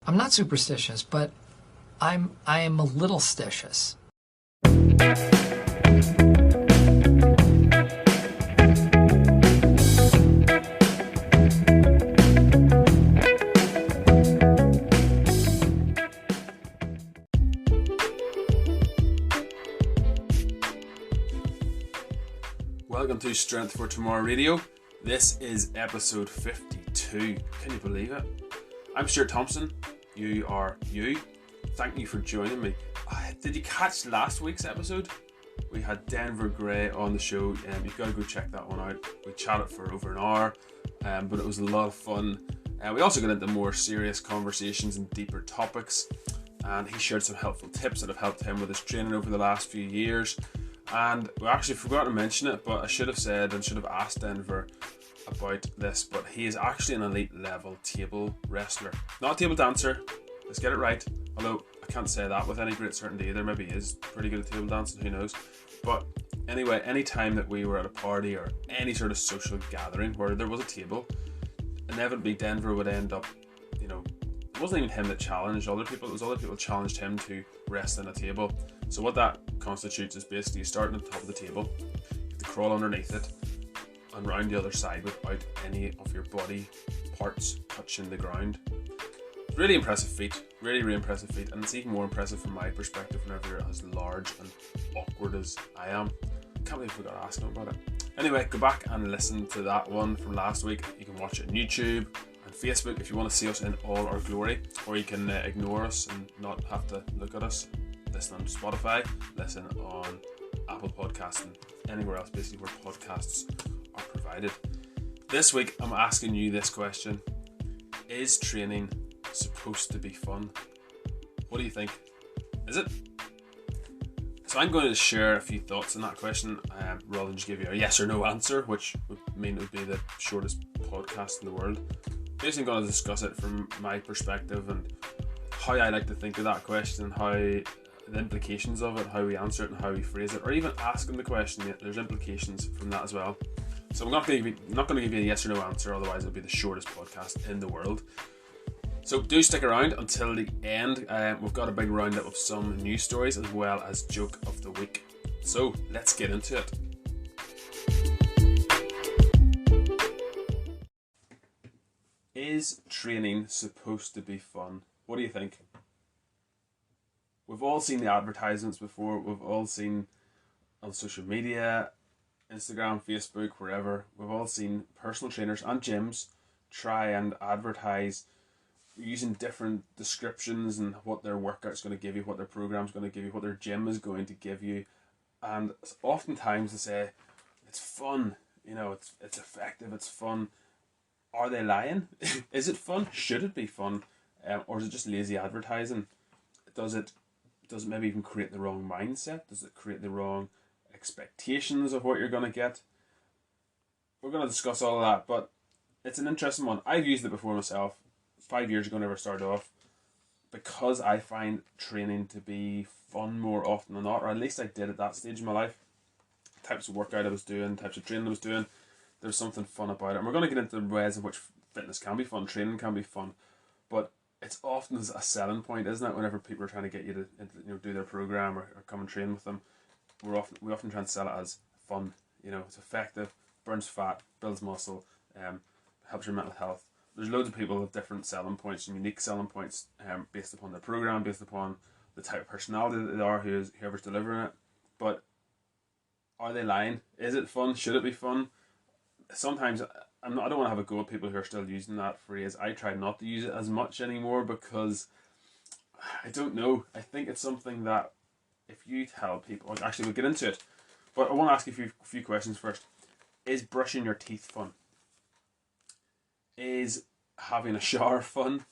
I'm not superstitious, but I am a little stitious. Welcome to Strength for Tomorrow Radio. This is episode 52. Can you believe it? I'm Stuart Thompson. You are you. Thank you for joining me. Did you catch last week's episode? We had Denver Gray on the show. You've got to go check that one out. We chatted for over an hour, but it was a lot of fun. We also got into more serious conversations and deeper topics, and he shared some helpful tips that have helped him with his training over the last few years. And we actually forgot to mention it, but I should have said and should have asked Denver about this, but he is actually an elite level table wrestler. Not a table dancer, let's get it right, although I can't say that with any great certainty either. Maybe he is pretty good at table dancing, who knows. But anyway, any time that we were at a party or any sort of social gathering where there was a table, inevitably Denver would end up, it wasn't even him that challenged other people, it was other people challenged him to rest on a table. So what that constitutes is basically you start at the top of the table, you have to crawl underneath it and round the other side without any of your body parts touching the ground. Really impressive feat, really impressive feat, and it's even more impressive from my perspective whenever you're as large and awkward as I am. Can't believe I forgot to ask him about it. Anyway, go back and listen to that one from last week. You can watch it on YouTube and Facebook if you want to see us in all our glory, or you can ignore us and not have to look at us. Listen on Spotify, listen on Apple Podcasts, and anywhere else basically where podcasts are provided. This week I'm asking you this question: is training supposed to be fun? What do you think? Is it? So I'm going to share a few thoughts on that question rather than just give you a yes or no answer, which would mean it would be the shortest podcast in the world. Basically I'm going to discuss it from my perspective and how I like to think of that question and how the implications of it, how we answer it and how we phrase it, or even asking the question, there's implications from that as well. So I'm not going to give you a yes or no answer, otherwise it'll be the shortest podcast in the world. So do stick around until the end. We've got a big roundup of some news stories as well as joke of the week. So let's get into it. Is training supposed to be fun? What do you think? We've all seen the advertisements before. We've all seen on social media, Instagram, Facebook, wherever. We've all seen personal trainers and gyms try and advertise using different descriptions and what their workout's going to give you, what their program's going to give you, what their gym is going to give you. And oftentimes they say, it's fun, it's effective, it's fun. Are they lying? Is it fun? Should it be fun? Or is it just lazy advertising? Does it maybe even create the wrong mindset? Does it create the wrong expectations of what you're going to get? We're going to discuss all of that, but it's an interesting one. I've used it before myself. 5 years ago, whenever I started off, because I find training to be fun more often than not, or at least I did at that stage in my life. Types of workout I was doing, types of training I was doing, there was something fun about it. And we're going to get into the ways in which fitness can be fun, training can be fun, but it's often a selling point, isn't it? Whenever people are trying to get you to do their program or come and train with them, we often try and sell it as fun. It's effective, burns fat, builds muscle, helps your mental health. There's loads of people with different selling points and unique selling points based upon their program, based upon the type of personality that they are, whoever's delivering it. But are they lying? Is it fun? Should it be fun? Sometimes I don't want to have a go at people who are still using that phrase. I try not to use it as much anymore because I don't know. I think it's something that if you tell people, actually we'll get into it, but I want to ask you a few questions first. Is brushing your teeth fun? Is having a shower fun?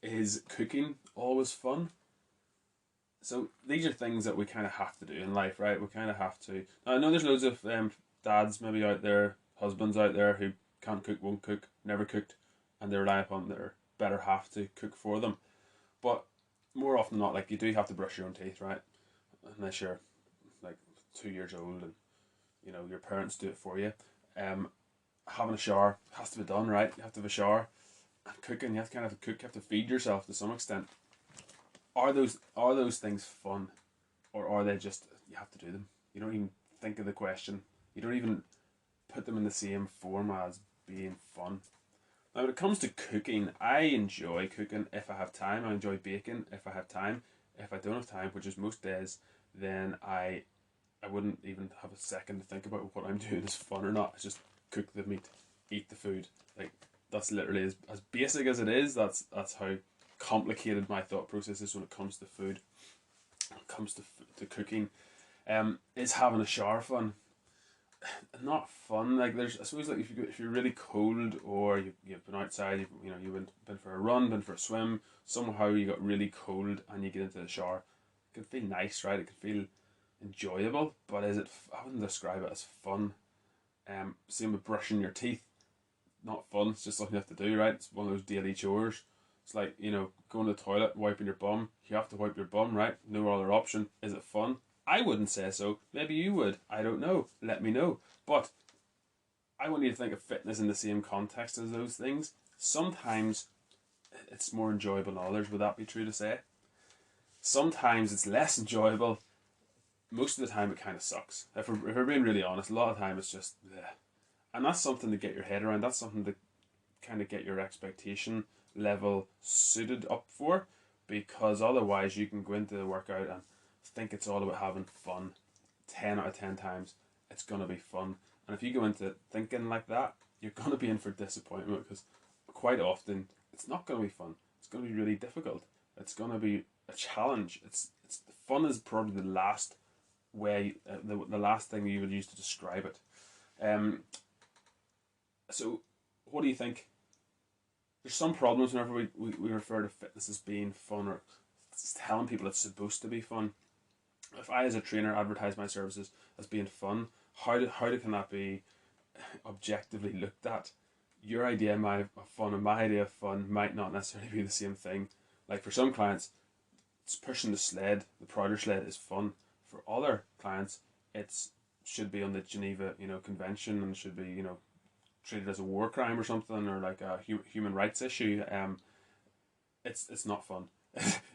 Is cooking always fun? So these are things that we kind of have to do in life, right? We kind of have to. Now, I know there's loads of dads maybe out there, husbands out there who can't cook, won't cook, never cooked, and they rely upon their better half to cook for them. But more often than not, you do have to brush your own teeth, right? Unless you're 2 years old and your parents do it for you. Having a shower has to be done, right? You have to have a shower. and cooking, you have to kind of cook, you have to feed yourself to some extent. Are those things fun, or are they just you have to do them? You don't even think of the question. You don't even put them in the same form as being fun. Now, when it comes to cooking, I enjoy cooking if I have time. I enjoy baking if I have time. If I don't have time, which is most days, then I wouldn't even have a second to think about what I'm doing is fun or not. It's just cook the meat, eat the food. Like, that's literally as basic as it is. That's how complicated my thought process is when it comes to food. When it comes to cooking, is having a shower fun? Not fun. Like, there's, I suppose, like if you're really cold, or you've been outside, you've been for a run, been for a swim, somehow you got really cold and you get into the shower, it can feel nice, right? It can feel enjoyable, but I wouldn't describe it as fun. Same with brushing your teeth. Not fun. It's just something you have to do, right? It's one of those daily chores. It's like, going to the toilet, wiping your bum. You have to wipe your bum, right? No other option. Is it fun? I wouldn't say so. Maybe you would. I don't know. Let me know. But I want you to think of fitness in the same context as those things. Sometimes it's more enjoyable than others. Would that be true to say? Sometimes it's less enjoyable. Most of the time it kind of sucks. If we're being really honest, a lot of the time it's just bleh. And that's something to get your head around. That's something to kind of get your expectation level suited up for, because otherwise you can go into the workout and think it's all about having fun. 10 out of 10 times it's going to be fun. And if you go into thinking like that, you're going to be in for disappointment, because quite often it's not going to be fun. It's going to be really difficult. It's going to be a challenge. It's fun is probably the last way, the last thing you would use to describe it. So what do you think? There's some problems whenever we refer to fitness as being fun, or telling people it's supposed to be fun. If I, as a trainer, advertise my services as being fun, how can that be objectively looked at? Your idea of fun and my idea of fun might not necessarily be the same thing. Like, for some clients, it's pushing the sled, the Prouder sled, is fun. For other clients, it's should be on the Geneva, Convention, and should be, treated as a war crime or something, or like a human rights issue. It's not fun.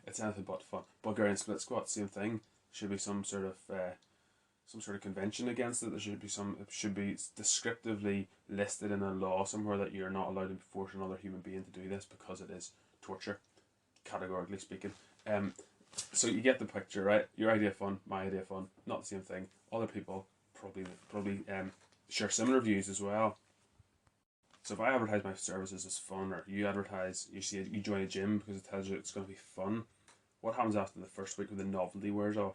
It's anything but fun. Bulgarian split squat, same thing. Should be some sort of convention against it. There should be it should be descriptively listed in a law somewhere that you're not allowed to force another human being to do this, because it is torture, categorically speaking. So you get the picture, right? Your idea of fun, my idea of fun, not the same thing. Other people probably share similar views as well. So if I advertise my services as fun, or you join a gym because it tells you it's going to be fun, what happens after the first week when the novelty wears off?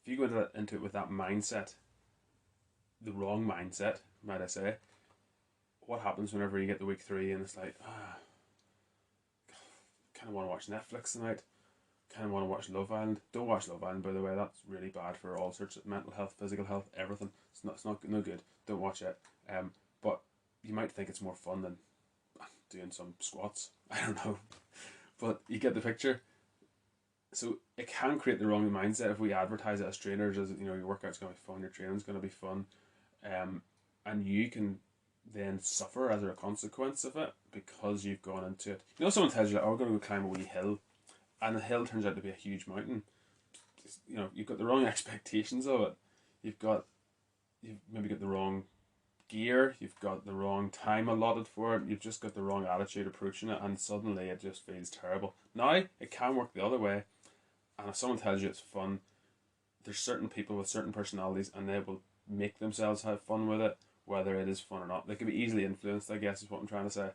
If you go into it with that mindset, the wrong mindset, might I say, what happens whenever you get to week 3 and it's like, kind of want to watch Netflix tonight, kind of want to watch Love Island. Don't watch Love Island, by the way. That's really bad for all sorts of mental health, physical health, everything. It's not no good. Don't watch it. But you might think it's more fun than doing some squats. I don't know, but you get the picture. So it can create the wrong mindset if we advertise it as trainers, as your workout's going to be fun, your training's going to be fun, and you can then suffer as a consequence of it, because you've gone into it. Someone tells you, like, "Oh, we're going to go climb a wee hill," and the hill turns out to be a huge mountain. You've got the wrong expectations of it. You've maybe got the wrong gear. You've got the wrong time allotted for it. You've just got the wrong attitude approaching it, and suddenly it just feels terrible. Now it can work the other way. And if someone tells you it's fun, there's certain people with certain personalities, and they will make themselves have fun with it, whether it is fun or not. They can be easily influenced, I guess, is what I'm trying to say.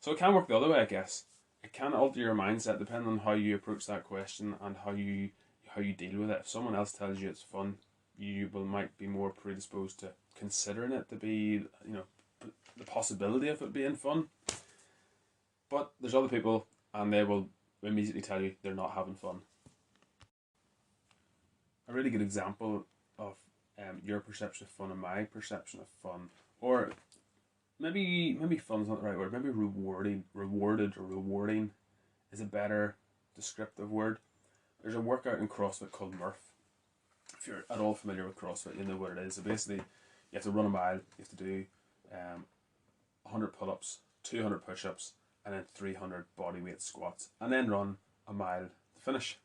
So it can work the other way, I guess. It can alter your mindset depending on how you approach that question and how you deal with it. If someone else tells you it's fun, you might be more predisposed to considering it to be, the possibility of it being fun. But there's other people, and they will immediately tell you they're not having fun. A really good example of your perception of fun and my perception of fun, or maybe fun's not the right word, maybe rewarded or rewarding is a better descriptive word. There's a workout in CrossFit called Murph. If you're at all familiar with CrossFit, you know what it is. So basically, you have to run a mile, you have to do 100 pull-ups, 200 push-ups, and then 300 bodyweight squats, and then run a mile to finish.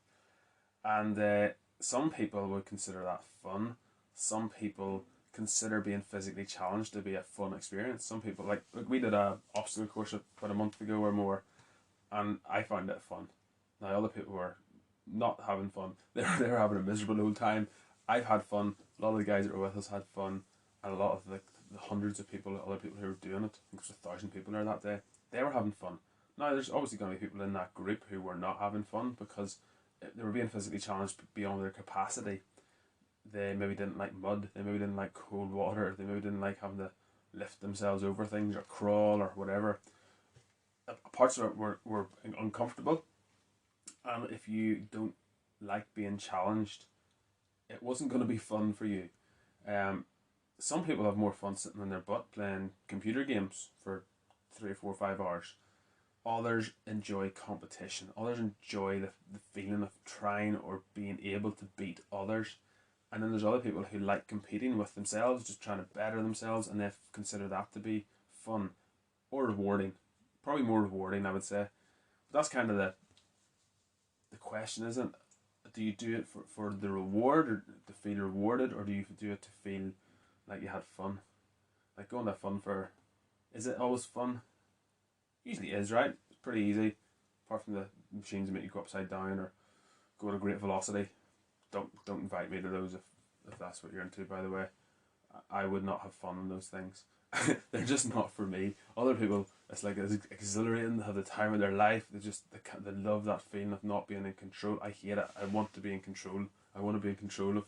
And some people would consider that fun. Some people consider being physically challenged to be a fun experience. Some people, like we did a obstacle course about a month ago or more, and I found it fun. Now other people were not having fun. They were having a miserable old time. I've had fun. A lot of the guys that were with us had fun, and a lot of the hundreds of people, other people who were doing it, I think there was 1,000 people there that day, they were having fun. Now there's obviously going to be people in that group who were not having fun because they were being physically challenged beyond their capacity. They maybe didn't like mud, they maybe didn't like cold water, they maybe didn't like having to lift themselves over things or crawl or whatever. Parts of it were uncomfortable, and if you don't like being challenged, it wasn't going to be fun for you. Some people have more fun sitting on their butt playing computer games for 3 or 4 or 5 hours. Others enjoy competition. Others enjoy the feeling of trying or being able to beat others. And then there's other people who like competing with themselves, just trying to better themselves, and they consider that to be fun or rewarding. Probably more rewarding, I would say. But that's kind of the question, isn't it? Do you do it for the reward or to feel rewarded, or do you do it to feel like you had fun? Like going to fun for, is it always fun? Usually is, right? It's pretty easy, apart from the machines that make you go upside down or go at a great velocity. Don't invite me to those if that's what you're into, by the way. I would not have fun on those things. They're just not for me. Other people, it's like it's exhilarating. They have the time of their life. They love that feeling of not being in control. I hate it. I want to be in control. I want to be in control of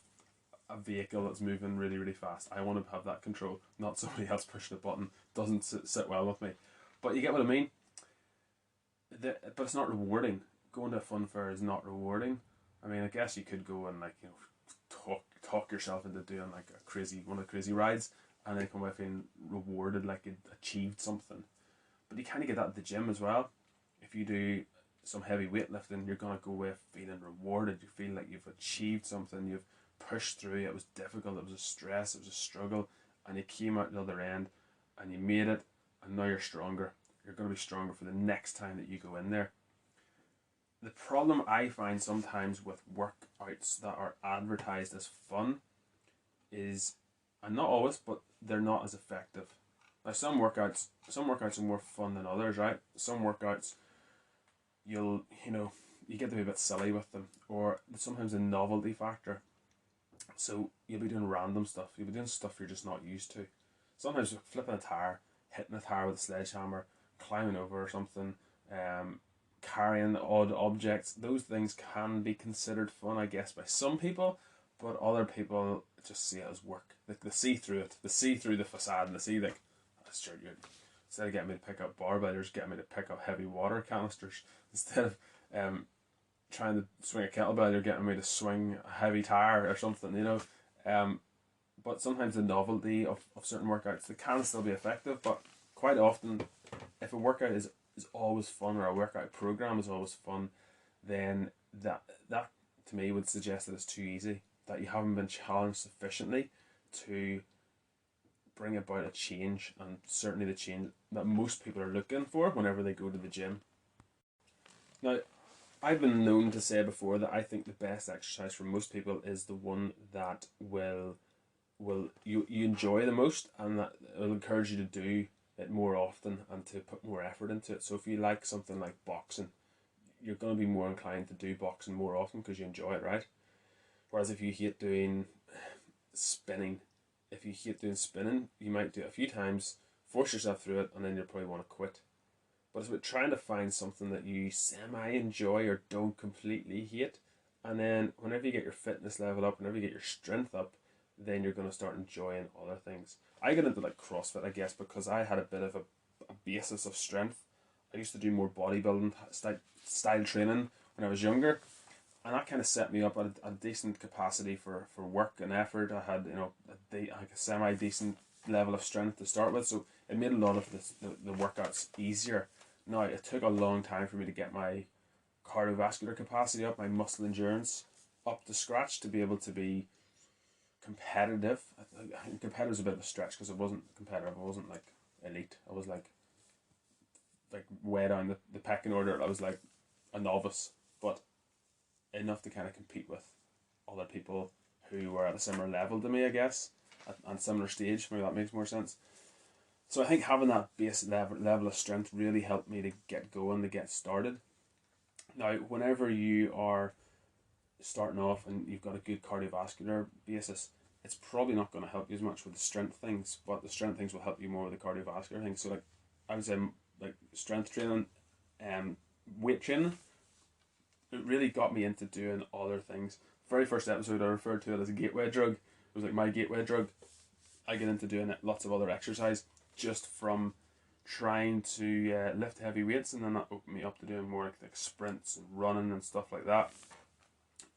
a vehicle that's moving really, really fast. I want to have that control, not somebody else pushing a button. Doesn't sit well with me. But you get what I mean? But it's not rewarding. Going to a fun fair is not rewarding. I mean, I guess you could go and talk yourself into doing like one of the crazy rides, and then come away feeling rewarded, like you achieved something. But you kind of get that at the gym as well. If you do some heavy weightlifting, you're gonna go away feeling rewarded. You feel like you've achieved something. You've pushed through. It was difficult. It was a stress. It was a struggle, and you came out the other end, and you made it, and now you're stronger. You're gonna be stronger for the next time that you go in there. The problem I find sometimes with workouts that are advertised as fun is, and not always, but they're not as effective. Now some workouts are more fun than others, right? Some workouts you get to be a bit silly with them, or sometimes a novelty factor. So you'll be doing random stuff. You'll be doing stuff you're just not used to. Sometimes flipping a tire, hitting a tire with a sledgehammer, climbing over or something, carrying odd objects. Those things can be considered fun, I guess, by some people, but other people just see it as work. They see through it. They see through the facade, and they see like, sure, instead of getting me to pick up barbells, you're just getting me to pick up heavy water canisters. Instead of trying to swing a kettlebell, you're getting me to swing a heavy tire or something, But sometimes the novelty of certain workouts, they can still be effective, but quite often, if a workout is always fun, or a workout program is always fun, then that to me would suggest that it's too easy, that you haven't been challenged sufficiently to bring about a change, and certainly the change that most people are looking for whenever they go to the gym. Now, I've been known to say before that I think the best exercise for most people is the one that will you enjoy the most, and that will encourage you to do it more often and to put more effort into it. So if you like something like boxing, you're going to be more inclined to do boxing more often because you enjoy it, right? Whereas if you hate doing spinning, you might do it a few times, force yourself through it, and then you'll probably want to quit. But it's about trying to find something that you semi-enjoy or don't completely hate, and then whenever you get your fitness level up, whenever you get your strength up, then you're going to start enjoying other things. I got into like CrossFit, I guess, because I had a bit of a basis of strength. I used to do more bodybuilding style training when I was younger, and that kind of set me up at a decent capacity for work and effort. I had a semi decent level of strength to start with, so it made a lot of the workouts easier. Now it took a long time for me to get my cardiovascular capacity up, my muscle endurance up to scratch to be able to be competitive. I think competitive is a bit of a stretch because I wasn't competitive. I wasn't like elite. I was like like way down the pecking order. I was like a novice, but enough to kind of compete with other people who were at a similar level to me, I guess, and similar stage. Maybe that makes more sense. So I think having that base level of strength really helped me to get going, to get started. Now, whenever you are starting off and you've got a good cardiovascular basis, it's probably not going to help you as much with the strength things, but the strength things will help you more with the cardiovascular things. So like I would say, like strength training, weight training, it really got me into doing other things. Very first episode I referred to it as a gateway drug. It was like my gateway drug. I get into doing lots of other exercise just from trying to lift heavy weights, and then that opened me up to doing more like sprints and running and stuff like that.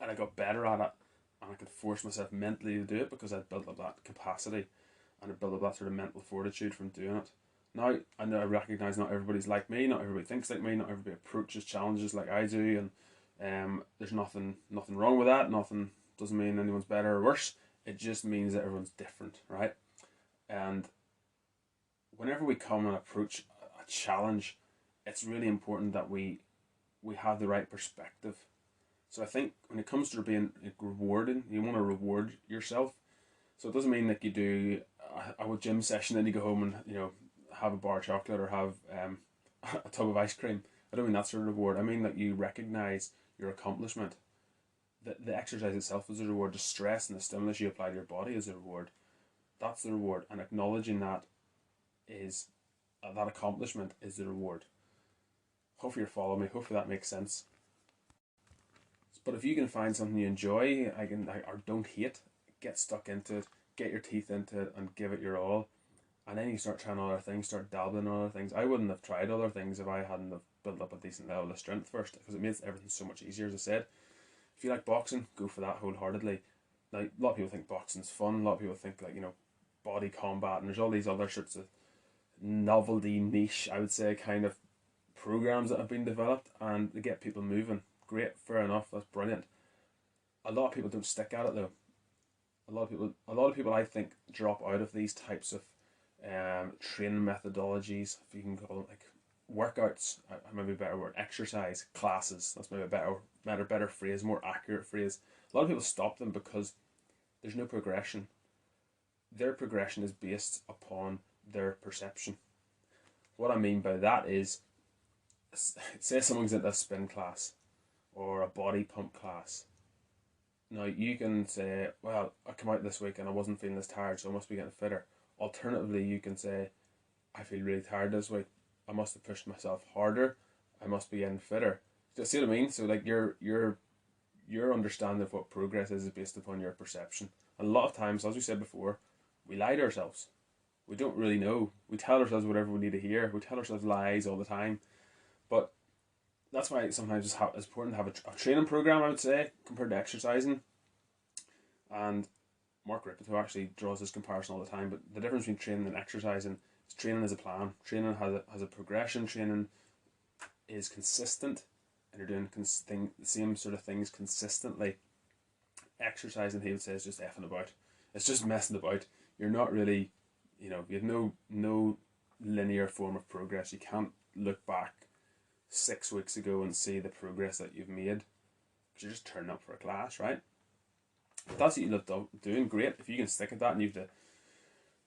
And I got better at it, and I could force myself mentally to do it because I'd built up that capacity and I built up that sort of mental fortitude from doing it. Now I know I recognise not everybody's like me, not everybody thinks like me, not everybody approaches challenges like I do, and there's nothing wrong with that. Nothing doesn't mean anyone's better or worse. It just means that everyone's different, right? And whenever we come and approach a challenge, it's really important that we have the right perspective. So I think when it comes to being rewarding, you want to reward yourself. So it doesn't mean that you do a gym session and you go home and have a bar of chocolate or have a tub of ice cream. I don't mean that sort of reward. I mean that you recognise your accomplishment. The exercise itself is a reward. The stress and the stimulus you apply to your body is a reward. That's the reward, and acknowledging that is that accomplishment is the reward. Hopefully you're following me. Hopefully that makes sense. But if you can find something you enjoy, or don't hate, get stuck into it, get your teeth into it, and give it your all. And then you start trying other things, start dabbling in other things. I wouldn't have tried other things if I hadn't have built up a decent level of strength first, because it makes everything so much easier. As I said, if you like boxing, go for that wholeheartedly. Now, a lot of people think boxing's fun. A lot of people think body combat, and there's all these other sorts of novelty niche, I would say, kind of programs that have been developed, and they get people moving. Great, fair enough, that's brilliant. A lot of people don't stick at it though. A lot of people I think drop out of these types of training methodologies, if you can call them, like workouts, maybe a better word, exercise classes. That's maybe a better phrase, more accurate phrase. A lot of people stop them because there's no progression. Their progression is based upon their perception. What I mean by that is, say someone's into a spin class or a body pump class. Now you can say, well, I come out this week and I wasn't feeling as tired, so I must be getting fitter. Alternatively, you can say, I feel really tired this week. I must have pushed myself harder. I must be getting fitter. Do you see what I mean? So like your understanding of what progress is based upon your perception. And a lot of times, as we said before, we lie to ourselves. We don't really know. We tell ourselves whatever we need to hear. We tell ourselves lies all the time. But that's why sometimes it's important to have a training program, I would say, compared to exercising. And Mark Rippetoe actually draws this comparison all the time. But the difference between training and exercising is training is a plan. Training has a progression. Training is consistent, and you're doing the same sort of things consistently. Exercising, he would say, is just effing about. It's just messing about. You're not really, you have no linear form of progress. You can't look back 6 weeks ago and see the progress that you've made, because you're just turning up for a class, right? If that's what you love doing, great. If you can stick at that and you've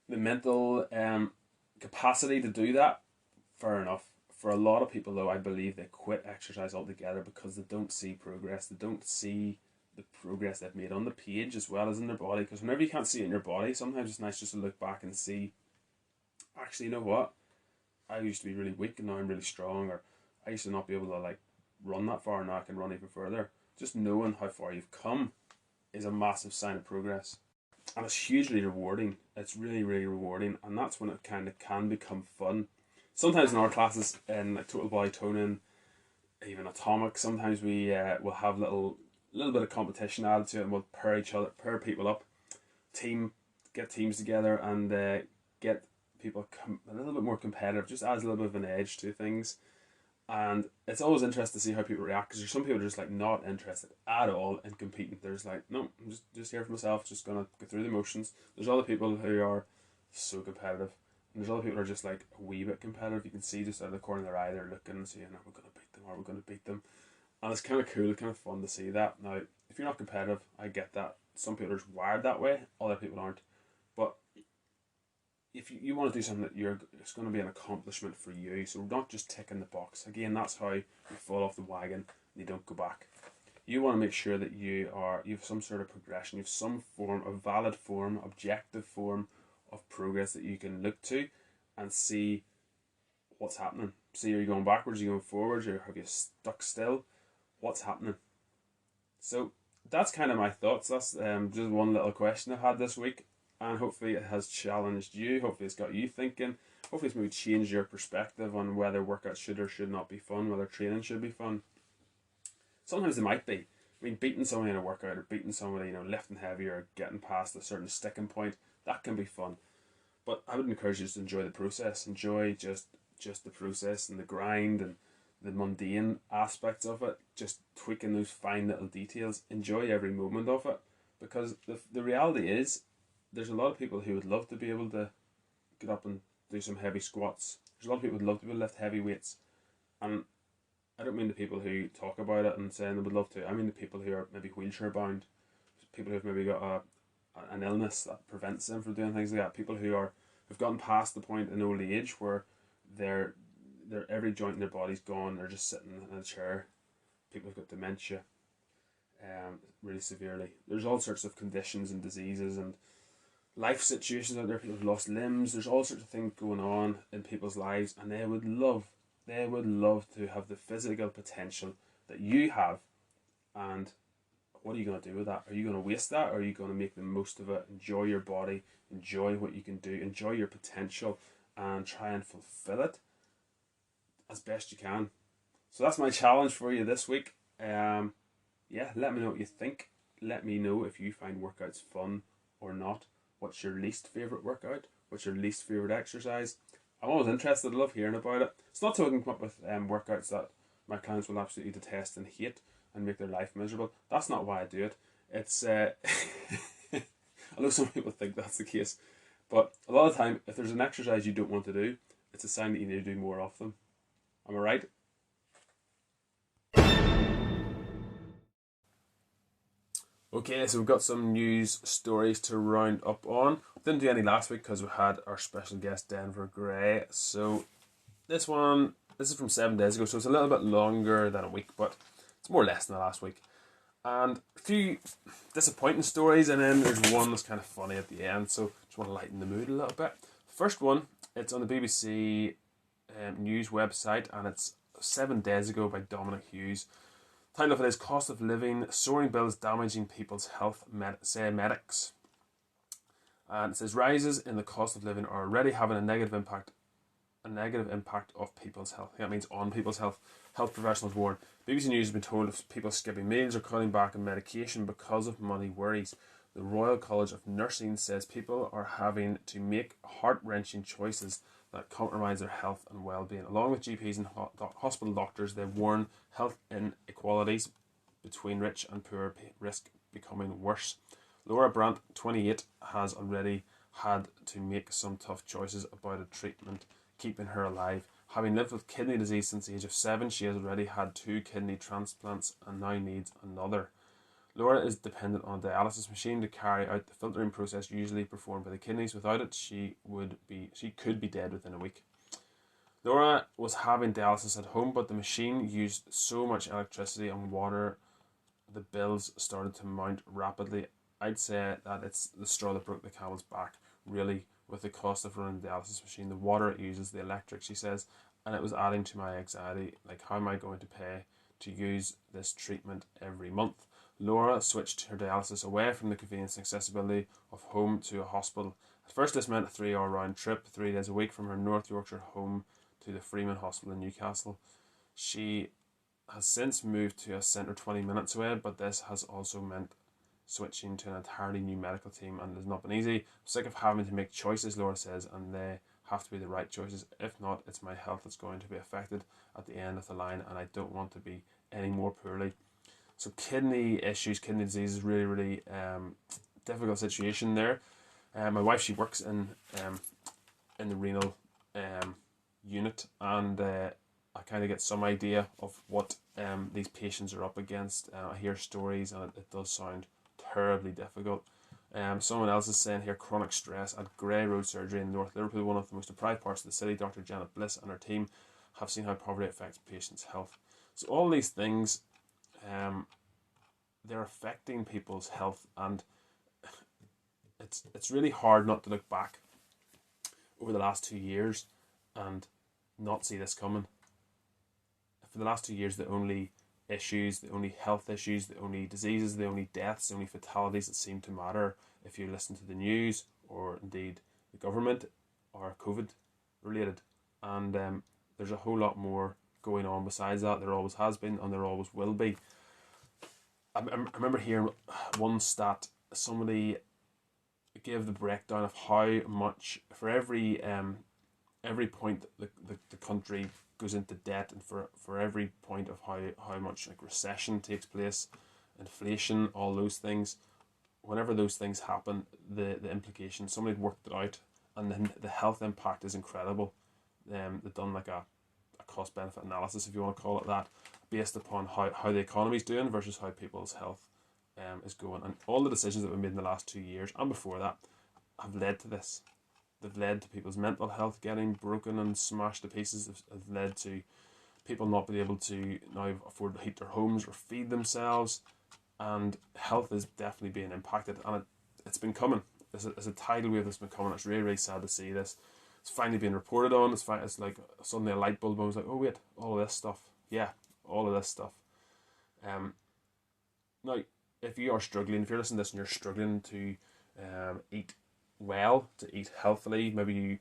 the mental capacity to do that, fair enough. For a lot of people though, I believe they quit exercise altogether because they don't see progress. They don't see the progress they've made on the page as well as in their body. Because whenever you can't see it in your body, sometimes it's nice just to look back and see, actually, you know what? I used to be really weak and now I'm really strong, or I used to not be able to run that far and now I can run even further. Just knowing how far you've come is a massive sign of progress. And it's hugely rewarding. It's really, really rewarding, and that's when it kind of can become fun. Sometimes in our classes, in total body toning, even atomic, sometimes we will have little bit of competition added to it, and we'll pair people up, get teams together, and get people a little bit more competitive. Just adds a little bit of an edge to things, and it's always interesting to see how people react, because there's some people who are just not interested at all in competing. They're just no, I'm just here for myself, just gonna go through the motions. There's other people who are so competitive, And there's other people who are just like a wee bit competitive. You can see just out of the corner of their eye they're looking and saying, "Are we going to beat them? Are we going to beat them?" And it's kind of cool, kind of fun to see that. Now, if you're not competitive, I get that. Some people are just wired that way. Other people aren't. But if you want to do something that it's going to be an accomplishment for you. So not just ticking the box. Again, that's how you fall off the wagon and you don't go back. You want to make sure that you have some sort of progression. You have some form of valid form, objective form of progress that you can look to and see what's happening. See, are you going backwards? Are you going forwards? Or have you stuck still? What's happening? So that's kind of my thoughts. That's just one little question I've had this week, and hopefully it has challenged you. Hopefully it's got you thinking. Hopefully it's maybe changed your perspective on whether workouts should or should not be fun, whether training should be fun. Sometimes they might be. I mean, beating somebody in a workout or beating somebody, lifting heavy or getting past a certain sticking point, that can be fun. But I would encourage you to enjoy the process. Enjoy just the process and the grind and the mundane aspects of it. Just tweaking those fine little details. Enjoy every moment of it. Because the reality is, there's a lot of people who would love to be able to get up and do some heavy squats. There's a lot of people who would love to be able to lift heavy weights. And I don't mean the people who talk about it and saying they would love to. I mean the people who are maybe wheelchair bound, people who've maybe got an illness that prevents them from doing things like that. People who've gotten past the point in old age where their every joint in their body's gone. They're just sitting in a chair. People who've got dementia, really severely. There's all sorts of conditions and diseases and life situations out there. People have lost limbs. There's all sorts of things going on in people's lives, and they would love to have the physical potential that you have. And what are you going to do with that? Are you going to waste that, or are you going to make the most of it? Enjoy your body, enjoy what you can do, enjoy your potential, and try and fulfill it as best you can. So that's my challenge for you this week. Let me know what you think. Let me know if you find workouts fun or not. What's your least favourite workout? What's your least favourite exercise? I'm always interested. I love hearing about it. It's not so I can come up with workouts that my clients will absolutely detest and hate and make their life miserable. That's not why I do it. It's I know some people think that's the case, but a lot of the time, if there's an exercise you don't want to do, it's a sign that you need to do more of them. Am I right? Okay, so we've got some news stories to round up on. Didn't do any last week because we had our special guest Denver Gray. So this is from 7 days ago, so it's a little bit longer than a week, but it's more or less than the last week. And a few disappointing stories, and then there's one that's kind of funny at the end, so just want to lighten the mood a little bit. First one, it's on the BBC news website, and it's 7 days ago by Dominic Hughes. Title of it is Cost of Living, Soaring Bills Damaging People's Health, say medics. And it says rises in the cost of living are already having a negative impact of people's health. That means on people's health. Health professionals warn. BBC News has been told of people skipping meals or cutting back on medication because of money worries. The Royal College of Nursing says people are having to make heart-wrenching choices that compromise their health and well-being. Along with GPs and hospital doctors, they warn health inequalities between rich and poor risk becoming worse. Laura Brandt, 28, has already had to make some tough choices about a treatment keeping her alive. Having lived with kidney disease since the age of 7, she has already had 2 kidney transplants and now needs another. Laura is dependent on a dialysis machine to carry out the filtering process usually performed by the kidneys. Without it, she could be dead within a week. Laura was having dialysis at home, but the machine used so much electricity and water, the bills started to mount rapidly. I'd say that it's the straw that broke the camel's back, really, with the cost of running the dialysis machine, the water it uses, the electric, she says, and it was adding to my anxiety. Like, how am I going to pay to use this treatment every month? Laura switched her dialysis away from the convenience and accessibility of home to a hospital. At first, this meant a 3-hour round trip, 3 days a week from her North Yorkshire home to the Freeman Hospital in Newcastle. She has since moved to a centre 20 minutes away, but this has also meant switching to an entirely new medical team, and it has not been easy. I'm sick of having to make choices, Laura says, and they have to be the right choices. If not, it's my health that's going to be affected at the end of the line, and I don't want to be any more poorly. So kidney issues, kidney disease is really, really difficult situation there. My wife, she works in in the renal unit, and I kind of get some idea of what these patients are up against. I hear stories, and it does sound terribly difficult. Someone else is saying here, chronic stress at Grey Road Surgery in North Liverpool, one of the most deprived parts of the city. Dr. Janet Bliss and her team have seen how poverty affects patients' health. So all these things, they're affecting people's health, and it's really hard not to look back over the last 2 years and not see this coming. For the last 2 years, the only issues, the only health issues, the only diseases, the only deaths, the only fatalities that seem to matter, if you listen to the news or indeed the government, are COVID related. And there's a whole lot more going on besides that. There always has been, and there always will be. I remember hearing one stat. Somebody gave the breakdown of how much for every point the country goes into debt, and for every point of how much like recession takes place, inflation, all those things. Whenever those things happen, the implication, somebody worked it out, and then the health impact is incredible. They've done like a cost benefit analysis, if you want to call it that, based upon how the economy's doing versus how people's health is going. And all the decisions that we made in the last 2 years and before that have led to this. They've led to people's mental health getting broken and smashed to pieces. Have led to people not being able to now afford to heat their homes or feed themselves. And health is definitely being impacted. And it's been coming. It's a tidal wave that's been coming. It's really, really sad to see this. It's finally being reported on. It's like suddenly a light bulb. I was like, oh wait, all of this stuff. Yeah, all of this stuff. Now, if you are struggling, if you're listening to this and you're struggling to eat well, to eat healthily, maybe you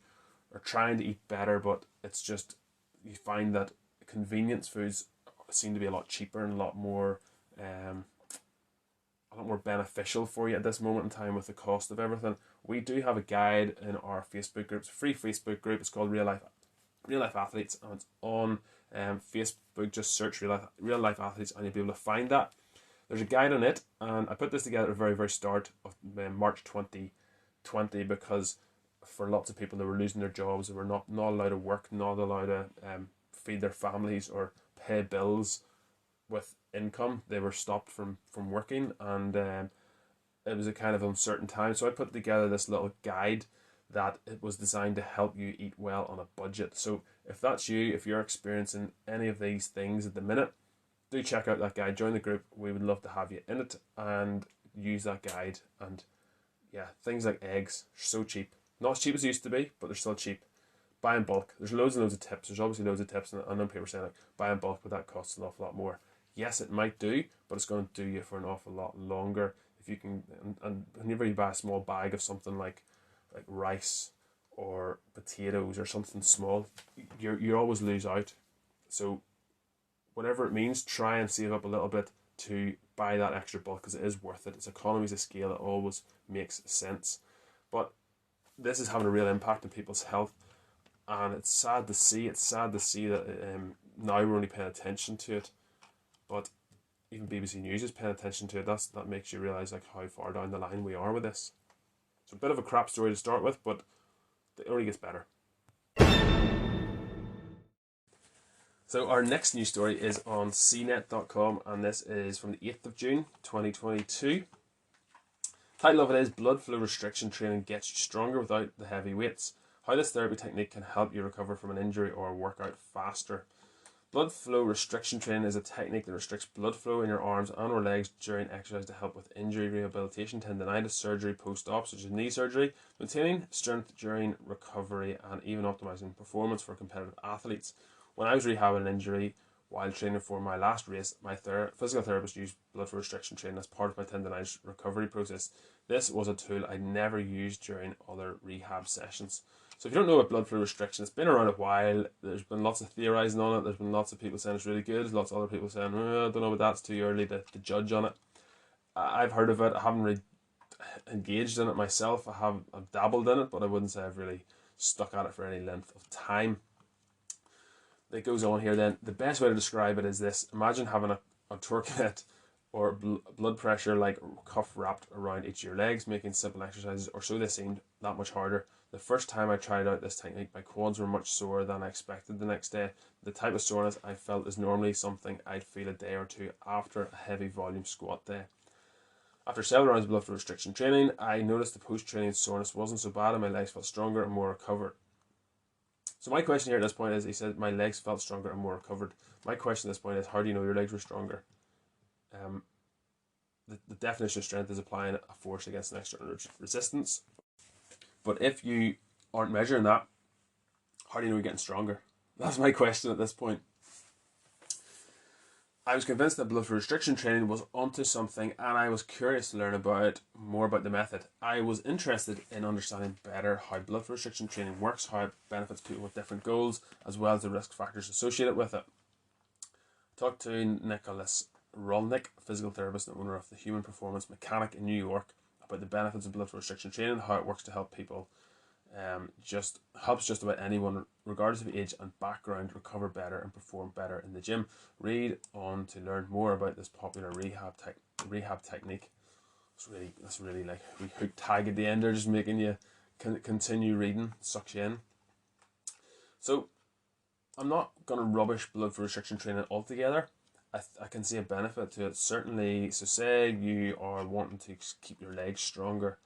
are trying to eat better, but it's just, you find that convenience foods seem to be a lot cheaper and a lot more beneficial for you at this moment in time with the cost of everything. We do have a guide in our Facebook group. It's a free Facebook group. It's called Real Life Athletes, and it's on Facebook. Just search Real Life Athletes and you'll be able to find that. There's a guide on it, and I put this together at the very, very start of March 2020 because for lots of people, they were losing their jobs. They were not allowed to work, not allowed to feed their families or pay bills with income. They were stopped from working, and it was a kind of uncertain time. So I put together this little guide that it was designed to help you eat well on a budget. So if that's you, if you're experiencing any of these things at the minute, do check out that guide, join the group. We would love to have you in it and use that guide. And yeah, things like eggs are so cheap. Not as cheap as they used to be, but they're still cheap. Buy in bulk. There's loads and loads of tips. There's obviously loads of tips, and I know people are saying like, buy in bulk, but that costs an awful lot more. Yes, it might do, but it's going to do you for an awful lot longer. If you can, and whenever you buy a small bag of something like rice or potatoes or something small, you always lose out. So whatever it means, try and save up a little bit to buy that extra bulk, because it is worth it. It's economies of scale. It always makes sense. But this is having a real impact on people's health, and it's sad to see. It's sad to see that now we're only paying attention to it, but even BBC News is paying attention to it. That makes you realise like how far down the line we are with this. It's a bit of a crap story to start with, but it only gets better. So our next news story is on cnet.com, and this is from the 8th of June 2022. Title of it is Blood Flow Restriction Training Gets You Stronger Without the Heavy Weights. How this therapy technique can help you recover from an injury or work out faster. Blood flow restriction training is a technique that restricts blood flow in your arms and or legs during exercise to help with injury rehabilitation, tendonitis, surgery, post-op, such as knee surgery, maintaining strength during recovery, and even optimizing performance for competitive athletes. When I was rehabbing an injury while training for my last race, my physical therapist used blood flow restriction training as part of my tendonitis recovery process. This was a tool I never used during other rehab sessions. So if you don't know about blood flow restriction, it's been around a while. There's been lots of theorising on it. There's been lots of people saying it's really good. Lots of other people saying, I don't know, but that's too early to judge on it. I've heard of it. I haven't really engaged in it myself. I've dabbled in it, but I wouldn't say I've really stuck at it for any length of time. It goes on here then. The best way to describe it is this. Imagine having a tourniquet or blood pressure like cuff wrapped around each of your legs, making simple exercises, or so they seemed, that much harder. The first time I tried out this technique, my quads were much sore than I expected the next day. The type of soreness I felt is normally something I'd feel a day or two after a heavy volume squat day. After several rounds of blood flow restriction training, I noticed the post-training soreness wasn't so bad and my legs felt stronger and more recovered. So my question here at this point is, he said my legs felt stronger and more recovered. My question at this point is, how do you know your legs were stronger? The definition of strength is applying a force against an external resistance. But if you aren't measuring that, how do you know you're getting stronger? That's my question at this point. I was convinced that blood flow restriction training was onto something, and I was curious to learn more about the method. I was interested in understanding better how blood flow restriction training works, how it benefits people with different goals, as well as the risk factors associated with it. I talked to Nicholas Rolnick, a physical therapist and owner of the Human Performance Mechanic in New York, about the benefits of blood flow restriction training, how it works to help people. Helps just about anyone, regardless of age and background, recover better and perform better in the gym. Read on to learn more about this popular rehab technique. That's really like we hook tag at the end there, just making you continue reading, sucks you in. So I'm not going to rubbish blood flow restriction training altogether. I can see a benefit to it, certainly. So say you are wanting to keep your legs stronger,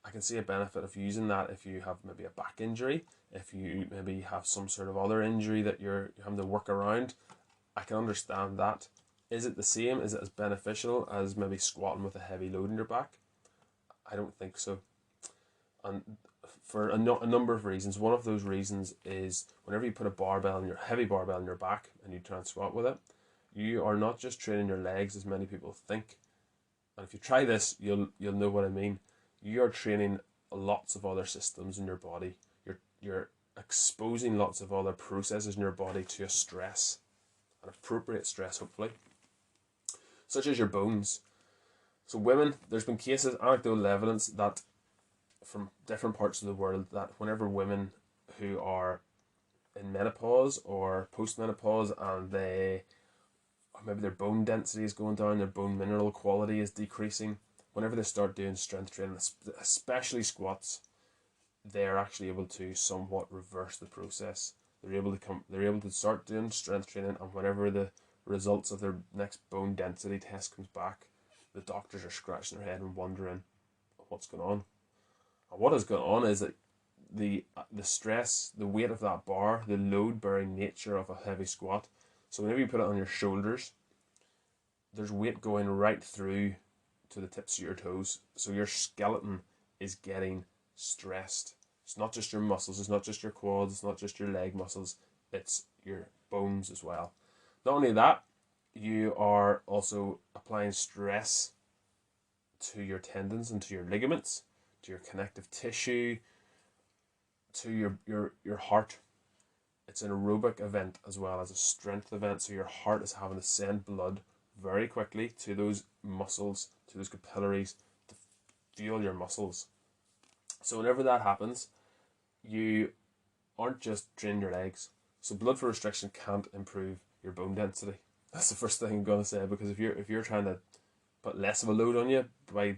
I can see a benefit of using that if you have maybe a back injury, if you maybe have some sort of other injury that you're having to work around. I can understand that. Is it the same? Is it as beneficial as maybe squatting with a heavy load in your back? I don't think so. And for a number of reasons. One of those reasons is whenever you put a heavy barbell in your back and you try and squat with it, you are not just training your legs as many people think. And if you try this, you'll know what I mean. You are training lots of other systems in your body. You're exposing lots of other processes in your body to a stress, an appropriate stress, hopefully, such as your bones. So women, there's been cases, anecdotal evidence that from different parts of the world, that whenever women who are in menopause or post-menopause and maybe their bone density is going down, their bone mineral quality is decreasing, whenever they start doing strength training, especially squats, they're actually able to somewhat reverse the process. They're able to start doing strength training, and whenever the results of their next bone density test comes back, the doctors are scratching their head and wondering what's going on. And what has gone on is that the stress, the weight of that bar, the load bearing nature of a heavy squat. So whenever you put it on your shoulders, there's weight going right through to the tips of your toes. So your skeleton is getting stressed. It's not just your muscles, it's not just your quads, it's not just your leg muscles, it's your bones as well. Not only that, you are also applying stress to your tendons and to your ligaments, to your connective tissue, to your heart. It's an aerobic event as well as a strength event, so your heart is having to send blood very quickly to those muscles, to those capillaries, to fuel your muscles. So whenever that happens, you aren't just training your legs. So blood flow restriction can't improve your bone density. That's the first thing I'm going to say, because if you're trying to put less of a load on you by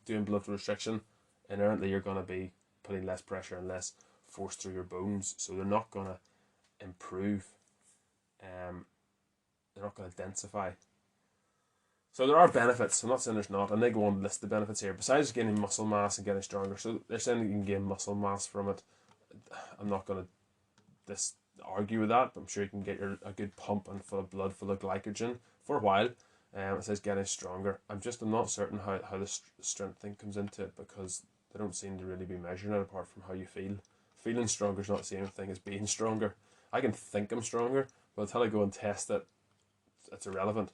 doing blood flow restriction, inherently you're going to be putting less pressure and less force through your bones, so they're not going to improve. They're not going to densify. So there are benefits. I'm not saying there's not, and they go on to list the benefits here. Besides gaining muscle mass and getting stronger, so they're saying you can gain muscle mass from it. I'm not going to argue with that, but I'm sure you can get a good pump and full of blood, full of glycogen for a while. It says getting stronger. I'm not certain how the strength thing comes into it, because they don't seem to really be measuring it apart from how you feel. Feeling stronger is not the same thing as being stronger. I can think I'm stronger, but until I go and test it, it's irrelevant.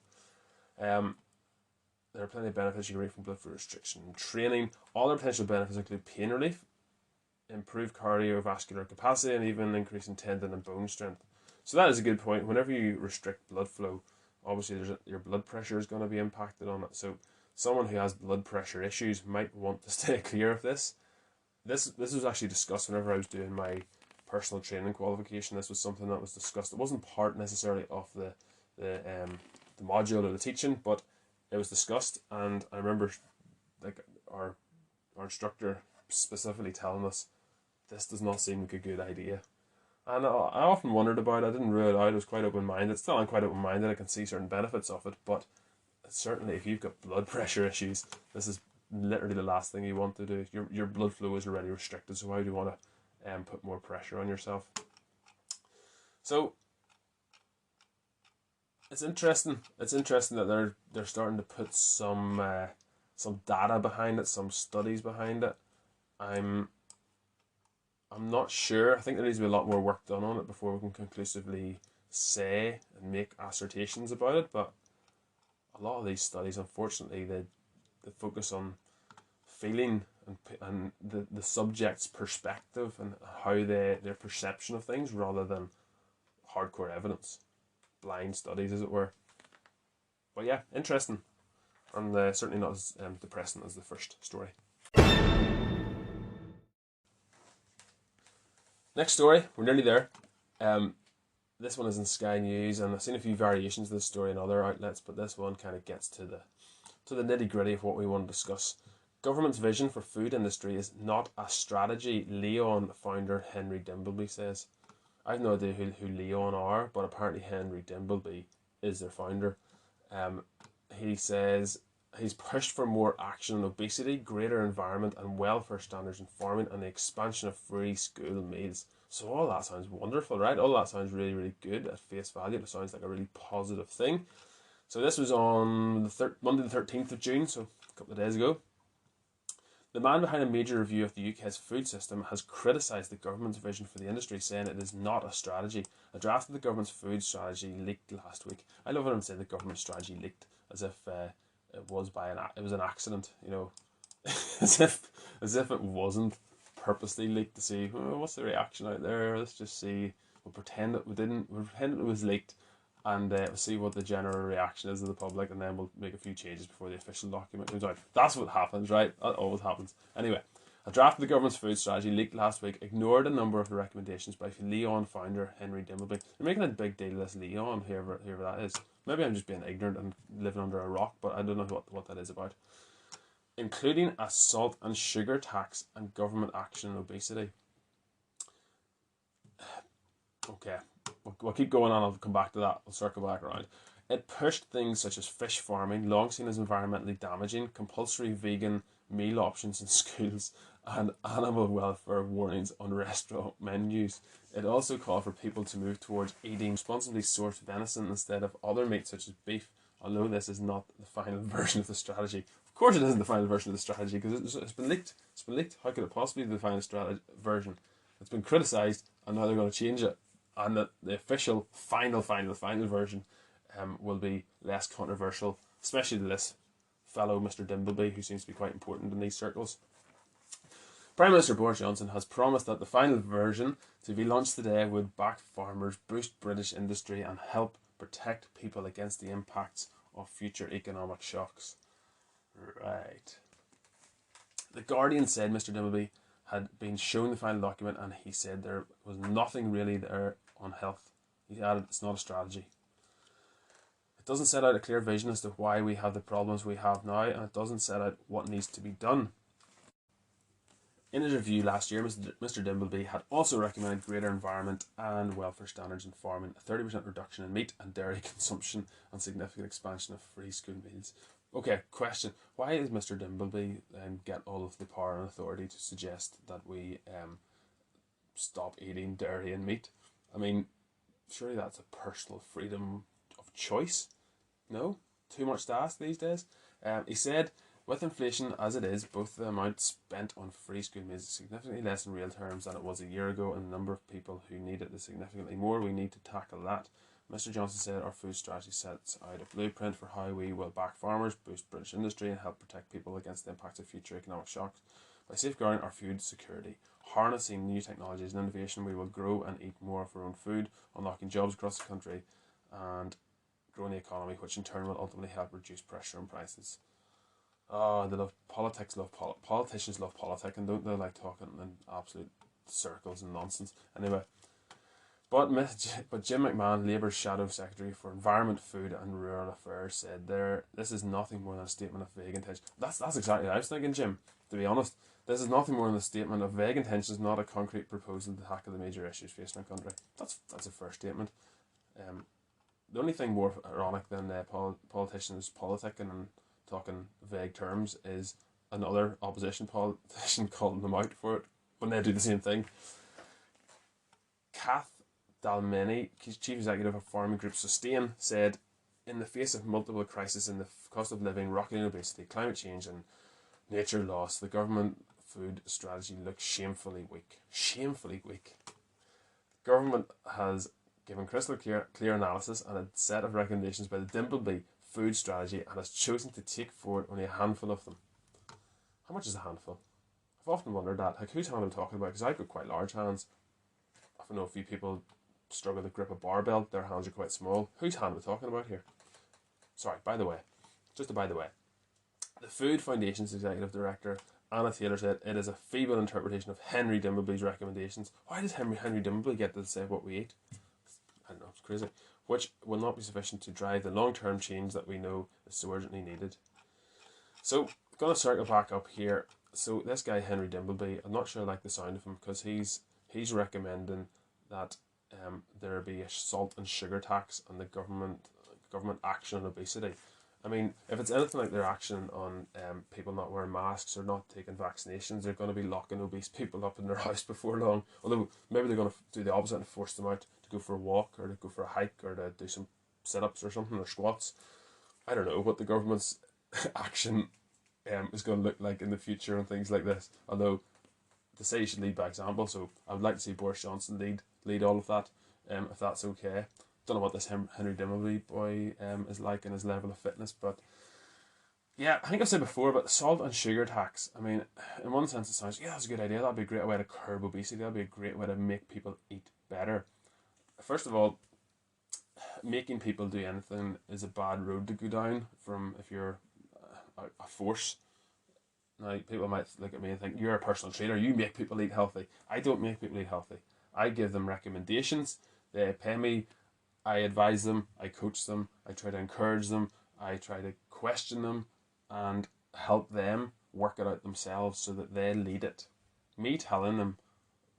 There are plenty of benefits you can reap from blood flow restriction training. Other potential benefits include pain relief, improved cardiovascular capacity, and even increasing tendon and bone strength. So that is a good point. Whenever you restrict blood flow, obviously your blood pressure is going to be impacted on it. So someone who has blood pressure issues might want to stay clear of this. This was actually discussed whenever I was doing my personal training qualification. This was something that was discussed. It wasn't part necessarily of the module or the teaching, but it was discussed, and I remember like our instructor specifically telling us this does not seem like a good idea. And I often wondered about it. I didn't rule it out. I was quite open-minded. Still, I'm quite open-minded. I can see certain benefits of it, but certainly if you've got blood pressure issues, this is literally the last thing you want to do. Your blood flow is already restricted, so why do you want to put more pressure on yourself? So it's interesting. It's interesting that they're starting to put some data behind it, some studies behind it. I'm not sure. I think there needs to be a lot more work done on it before we can conclusively say and make assertions about it. But a lot of these studies, unfortunately, they focus on feeling and the subject's perspective and how their perception of things rather than hardcore evidence, blind studies, as it were. But yeah, interesting, and certainly not as depressing as the first story. Next story, we're nearly there. This one is in Sky News, and I've seen a few variations of this story in other outlets, but this one kind of gets to the nitty-gritty of what we want to discuss. Government's vision for food industry is not a strategy, Leon founder Henry Dimbleby says. I have no idea who Leon are, but apparently Henry Dimbleby is their founder. He says he's pushed for more action on obesity, greater environment and welfare standards in farming, and the expansion of free school meals. So all that sounds wonderful, right? All that sounds really, really good at face value. It sounds like a really positive thing. So this was on Monday the 13th of June, so a couple of days ago. The man behind a major review of the UK's food system has criticised the government's vision for the industry, saying it is not a strategy. A draft of the government's food strategy leaked last week. I love when I'm saying the government strategy leaked, as if it was an accident, you know, as if it wasn't purposely leaked to see what's the reaction out there. Let's just see. We'll pretend that we didn't. We'll pretend it was leaked, and we'll see what the general reaction is of the public, and then we'll make a few changes before the official document comes out. That's what happens, right? That always happens. Anyway, a draft of the government's food strategy leaked last week ignored a number of the recommendations by Leon founder Henry Dimbleby. They're making a big deal of this Leon, whoever that is. Maybe I'm just being ignorant and living under a rock, but I don't know what that is about. Including a salt and sugar tax and government action on obesity. Okay, we'll keep going on. I'll come back to that. We'll circle back around. It pushed things such as fish farming, long seen as environmentally damaging, compulsory vegan meal options in schools, and animal welfare warnings on restaurant menus. It also called for people to move towards eating responsibly sourced venison instead of other meat such as beef, although this is not the final version of the strategy. Of course it isn't the final version of the strategy, because it's been leaked. It's been leaked. How could it possibly be the final version? It's been criticised, and now they're going to change it. And the official final version will be less controversial, especially to this fellow Mr. Dimbleby, who seems to be quite important in these circles. Prime Minister Boris Johnson has promised that the final version to be launched today would back farmers, boost British industry and help protect people against the impacts of future economic shocks. Right. The Guardian said Mr. Dimbleby had been shown the final document, and he said there was nothing really there on health. He added, it's not a strategy. It doesn't set out a clear vision as to why we have the problems we have now, and it doesn't set out what needs to be done. In his review last year, Mr. Dimbleby had also recommended greater environment and welfare standards in farming, a 30% reduction in meat and dairy consumption, and significant expansion of free school meals. Okay, question. Why does Mr. Dimbleby get all of the power and authority to suggest that we stop eating dairy and meat? I mean, surely that's a personal freedom of choice? No? Too much to ask these days? He said, with inflation as it is, both the amount spent on free school meals is significantly less in real terms than it was a year ago, and the number of people who need it is significantly more. We need to tackle that. Mr. Johnson said our food strategy sets out a blueprint for how we will back farmers, boost British industry and help protect people against the impacts of future economic shocks. By safeguarding our food security, harnessing new technologies and innovation, we will grow and eat more of our own food, unlocking jobs across the country and growing the economy, which in turn will ultimately help reduce pressure on prices. Oh, they love politics, politicians love politics, and don't they like talking in absolute circles and nonsense. Anyway, But Jim McMahon, Labour's Shadow Secretary for Environment, Food and Rural Affairs, said this is nothing more than a statement of vague intention. That's exactly what I was thinking, Jim, to be honest. This is nothing more than a statement of vague intentions, not a concrete proposal to tackle the major issues facing our country. That's a fair statement. The only thing more ironic than politicians politicking and talking vague terms is another opposition politician calling them out for it when they do the same thing. Kath Dalmeny, chief executive of farming group Sustain, said, in the face of multiple crises in the cost of living, rocketing obesity, climate change and nature loss, the government food strategy looks shamefully weak. Shamefully weak. Government has given crystal clear analysis and a set of recommendations by the Dimbleby food strategy and has chosen to take forward only a handful of them. How much is a handful? I've often wondered that. Like, whose hand I'm talking about? Because I've got quite large hands. I know a few people struggle to grip a barbell. Their hands are quite small. Whose hand are we talking about here? Sorry, by the way. Just by the way. The Food Foundation's executive director, Anna Taylor, said it is a feeble interpretation of Henry Dimbleby's recommendations. Why does Henry Dimbleby get to say what we eat? I don't know, it's crazy. Which will not be sufficient to drive the long-term change that we know is so urgently needed. So, going to circle back up here. So, this guy, Henry Dimbleby, I'm not sure I like the sound of him because he's recommending that there be a salt and sugar tax on the government action on obesity. I mean, if it's anything like their action on people not wearing masks or not taking vaccinations, they're going to be locking obese people up in their house before long. Although maybe they're going to do the opposite and force them out to go for a walk or to go for a hike or to do some sit-ups or something or squats. I don't know what the government's action is going to look like in the future and things like this. Although, to say you should lead by example, so I would like to see Boris Johnson lead all of that, if that's okay. Don't know what this Henry Dimbleby boy is like in his level of fitness, but yeah, I think I've said before about the salt and sugar tax. I mean, in one sense it sounds, yeah, that's a good idea, that'd be a great way to curb obesity, that'd be a great way to make people eat better. First of all, making people do anything is a bad road to go down from if you're a force. Now, people might look at me and think, you're a personal trainer, you make people eat healthy. I don't make people eat healthy. I give them recommendations, they pay me, I advise them, I coach them, I try to encourage them, I try to question them and help them work it out themselves so that they lead it. Me telling them,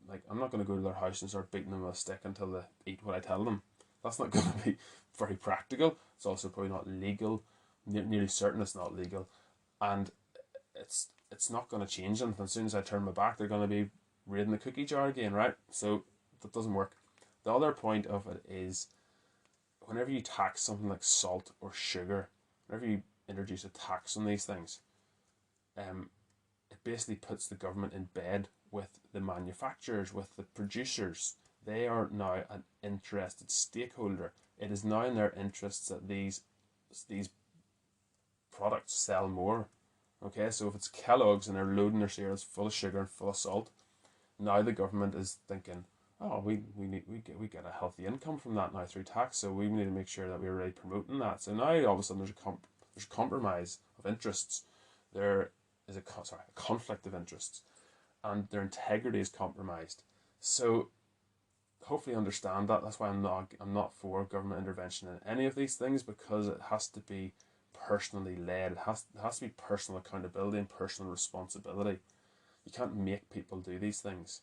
like, I'm not going to go to their house and start beating them with a stick until they eat what I tell them. That's not going to be very practical. It's also probably not legal. Nearly certain it's not legal. And it's not going to change anything. As soon as I turn my back, they're going to be raiding the cookie jar again, right? So that doesn't work. The other point of it is, whenever you tax something like salt or sugar, whenever you introduce a tax on these things, it basically puts the government in bed with the manufacturers, with the producers. They are now an interested stakeholder. It is now in their interests that these products sell more. Okay, so if it's Kellogg's and they're loading their cereals full of sugar and full of salt, now the government is thinking, oh, we get a healthy income from that now through tax, so we need to make sure that we're really promoting that. So now all of a sudden there's a compromise of interests. There is a conflict of interests, and their integrity is compromised. So hopefully understand that. That's why I'm not for government intervention in any of these things, because it has to be personally led. It has to be personal accountability and personal responsibility. You can't make people do these things.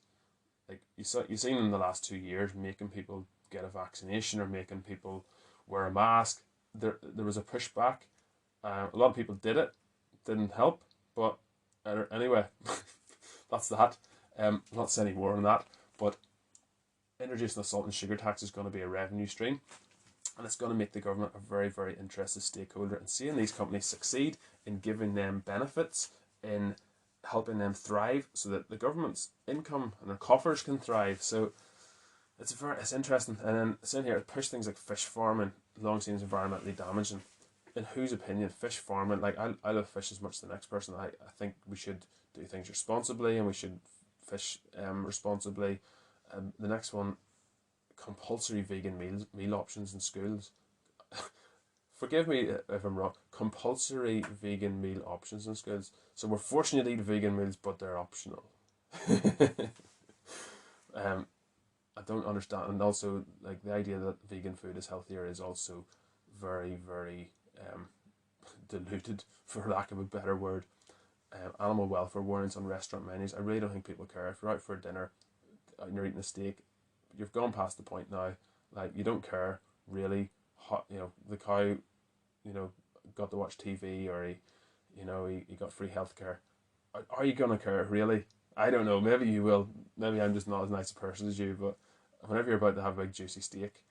Like you've seen in the last 2 years, making people get a vaccination or making people wear a mask. There was a pushback. A lot of people did it. Didn't help. But anyway, that's that. Not saying any more on that. But introducing a salt and sugar tax is going to be a revenue stream. And it's going to make the government a very, very interested stakeholder in seeing these companies succeed, in giving them benefits, in helping them thrive, so that the government's income and their coffers can thrive. So it's interesting. And then it's in here, it push things like fish farming, long seen as environmentally damaging. In whose opinion, fish farming, like I love fish as much as the next person. I think we should do things responsibly and we should fish responsibly. The next one, compulsory vegan meal options in schools. Forgive me if I'm wrong. Compulsory vegan meal options in schools. So we're forcing you to eat vegan meals, but they're optional. I don't understand, and also like the idea that vegan food is healthier is also very, very diluted, for lack of a better word. Animal welfare warnings on restaurant menus. I really don't think people care. If you're out for dinner and you're eating a steak, you've gone past the point now. Like, you don't care really. The cow, got to watch TV, or he got free healthcare. Are you gonna care really? I don't know. Maybe you will. Maybe I'm just not as nice a person as you. But whenever you're about to have a big juicy steak,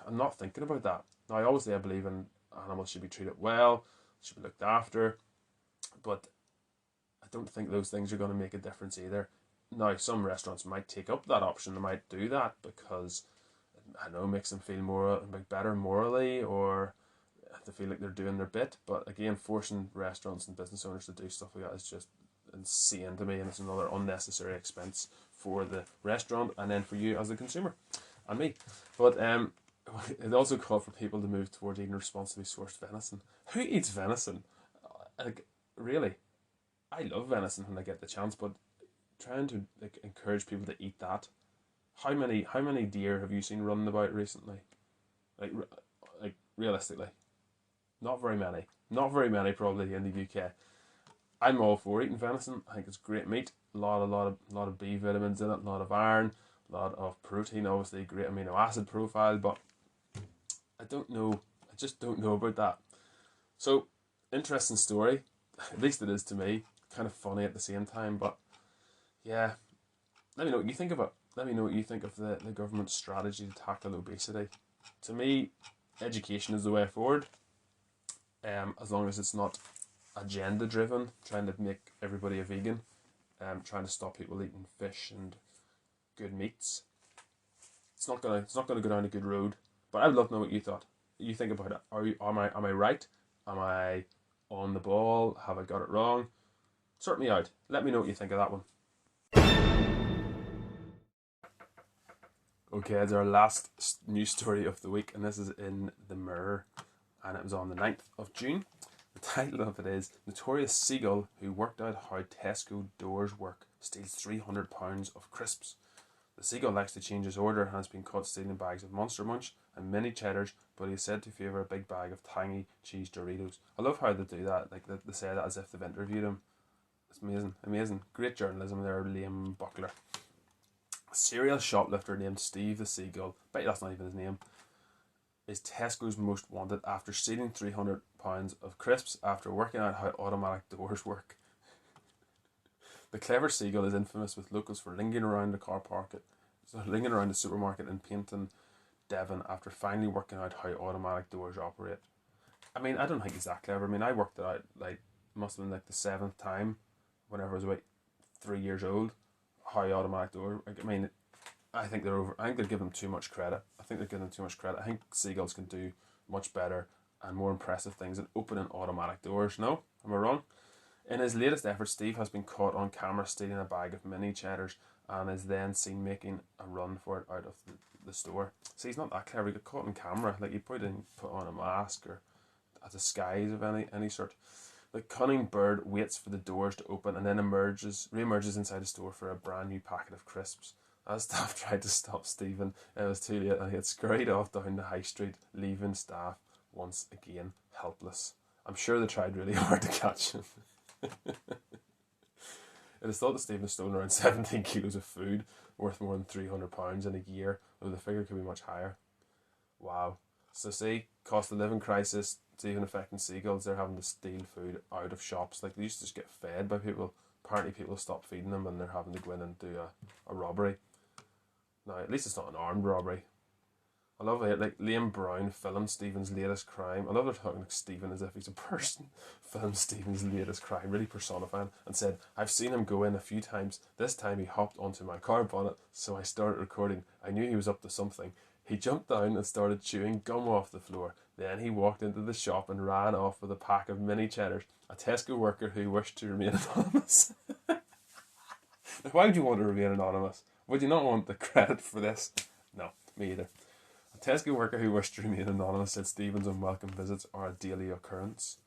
I'm not thinking about that. Now, obviously, I believe in animals should be treated well, should be looked after, but I don't think those things are going to make a difference either. Now, some restaurants might take up that option. They might do that because, I don't know, makes them feel better morally, or they feel like they're doing their bit. But again, forcing restaurants and business owners to do stuff like that is just insane to me, and it's another unnecessary expense for the restaurant and then for you as a consumer and me. But it also called for people to move towards eating responsibly sourced venison. Who eats venison? Like, really? I love venison when I get the chance, but trying to encourage people to eat that. How many deer have you seen running about recently? Like realistically, not very many. Not very many probably in the UK. I'm all for eating venison. I think it's great meat. A lot of B vitamins in it. A lot of iron. A lot of protein. Obviously, great amino acid profile. But I don't know. I just don't know about that. So, interesting story. At least it is to me. Kind of funny at the same time. But yeah, let me know what you think of it. Let me know what you think of the government's strategy to tackle obesity. To me, education is the way forward. As long as it's not agenda driven, trying to make everybody a vegan, trying to stop people eating fish and good meats. It's not gonna go down a good road. But I'd love to know what you think about it. Am I right? Am I on the ball? Have I got it wrong? Sort me out. Let me know what you think of that one. Okay, it's our last news story of the week, and this is in the Mirror, and it was on the 9th of June. The title of it is "Notorious Seagull Who Worked Out How Tesco Doors Work Steals £300 of Crisps." The seagull likes to change his order and has been caught stealing bags of Monster Munch and mini cheddars, but he is said to favour a big bag of tangy cheese Doritos. I love how they do that. Like, they say that as if they've interviewed him. It's amazing. Great journalism there, Liam Buckler. A serial shoplifter named Steve the Seagull, bet that's not even his name, is Tesco's most wanted after stealing £300 of crisps after working out how automatic doors work. The clever seagull is infamous with locals for lingering around the supermarket in Paynton, Devon, after finally working out how automatic doors operate. I mean, I don't think he's that clever. I mean, I worked it out, like, must have been like the 7th time, whenever I was about 3 years old, how automatic doors. I mean, I think they're giving them too much credit. I think seagulls can do much better and more impressive things than opening automatic doors. No? Am I wrong? In his latest effort, Steve has been caught on camera stealing a bag of mini cheddars and is then seen making a run for it out of the store. See, he's not that clever. He got caught on camera. Like, he put on a mask or a disguise of any sort. The cunning bird waits for the doors to open and then re-emerges inside the store for a brand new packet of crisps. As staff tried to stop Stephen, it was too late and he had scurried off down the high street, leaving staff once again helpless. I'm sure they tried really hard to catch him. It is thought that Stephen stole around 17 kilos of food, worth more than £300 in a year, though the figure could be much higher. Wow. So see, cost of living crisis, it's even affecting seagulls. They're having to steal food out of shops. Like, they used to just get fed by people. Apparently people stop feeding them and they're having to go in and do a robbery. Now, at least it's not an armed robbery. I love it. Like, Liam Brown filmed Stephen's latest crime. I love they're talking like Stephen as if he's a person. Filmed Stephen's latest crime, really personifying, and said, "I've seen him go in a few times. This time he hopped onto my car bonnet, so I started recording. I knew he was up to something. He jumped down and started chewing gum off the floor. Then he walked into the shop and ran off with a pack of mini cheddars. A Tesco worker who wished to remain anonymous." Why would you want to remain anonymous? Would you not want the credit for this? No, me either. A Tesco worker who wished to remain anonymous said Stephen's unwelcome visits are a daily occurrence.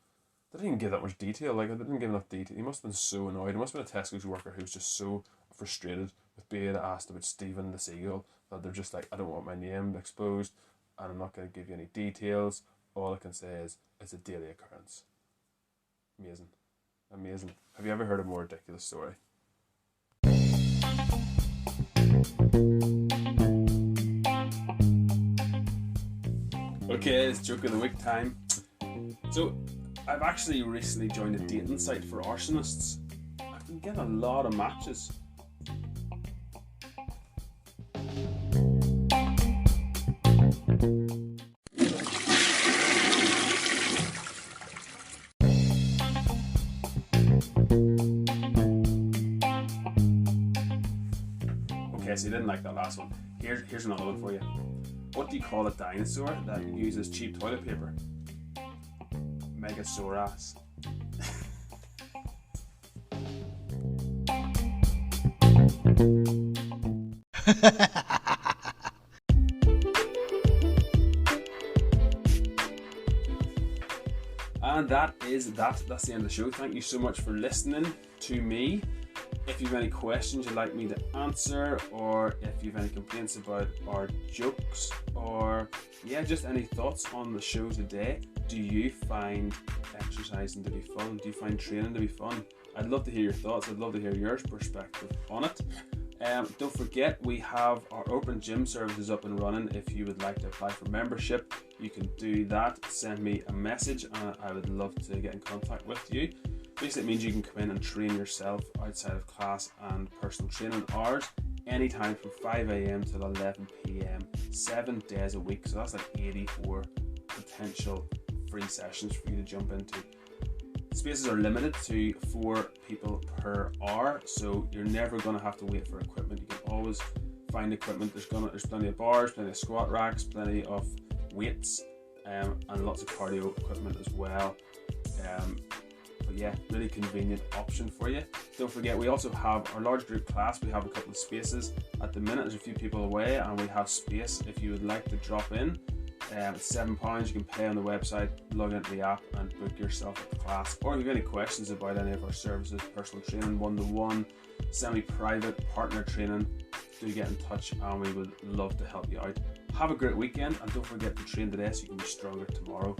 They didn't even give that much detail. Like, they didn't give enough detail. He must have been so annoyed. He must have been a Tesco's worker who was just so frustrated with Beta asked about Stephen the seagull, that they're just like, I don't want my name exposed and I'm not going to give you any details. All I can say is it's a daily occurrence. Amazing. Amazing. Have you ever heard a more ridiculous story? Okay, it's joke of the week time. So, I've actually recently joined a dating site for arsonists. I've been getting a lot of matches. Okay, so you didn't like that last one. Here's another one for you. What do you call a dinosaur that uses cheap toilet paper? Megasaurus. And that's the end of the show. Thank you so much for listening to me. If you have any questions you'd like me to answer, or if you have any complaints about our jokes, or just any thoughts on the show today, do you find exercising to be fun? Do you find training to be fun? I'd love to hear your thoughts. I'd love to hear your perspective on it. Don't forget, we have our open gym services up and running. If you would like to apply for membership, you can do that. Send me a message and I would love to get in contact with you. Basically, it means you can come in and train yourself outside of class and personal training hours anytime from 5 a.m. till 11 p.m. 7 days a week. So that's like 84 potential free sessions for you to jump into. Spaces are limited to 4 people per hour, so you're never going to have to wait for equipment. You can always find equipment. There's plenty of bars, plenty of squat racks, plenty of weights, and lots of cardio equipment as well. But really convenient option for you. Don't forget, we also have our large group class. We have a couple of spaces at the minute. There's a few people away and we have space if you would like to drop in. It's £7. You can pay on the website, log into the app and book yourself at the class. Or if you have any questions about any of our services, personal training, one-to-one, semi-private, partner training, do get in touch and we would love to help you out. Have a great weekend and don't forget to train today so you can be stronger tomorrow.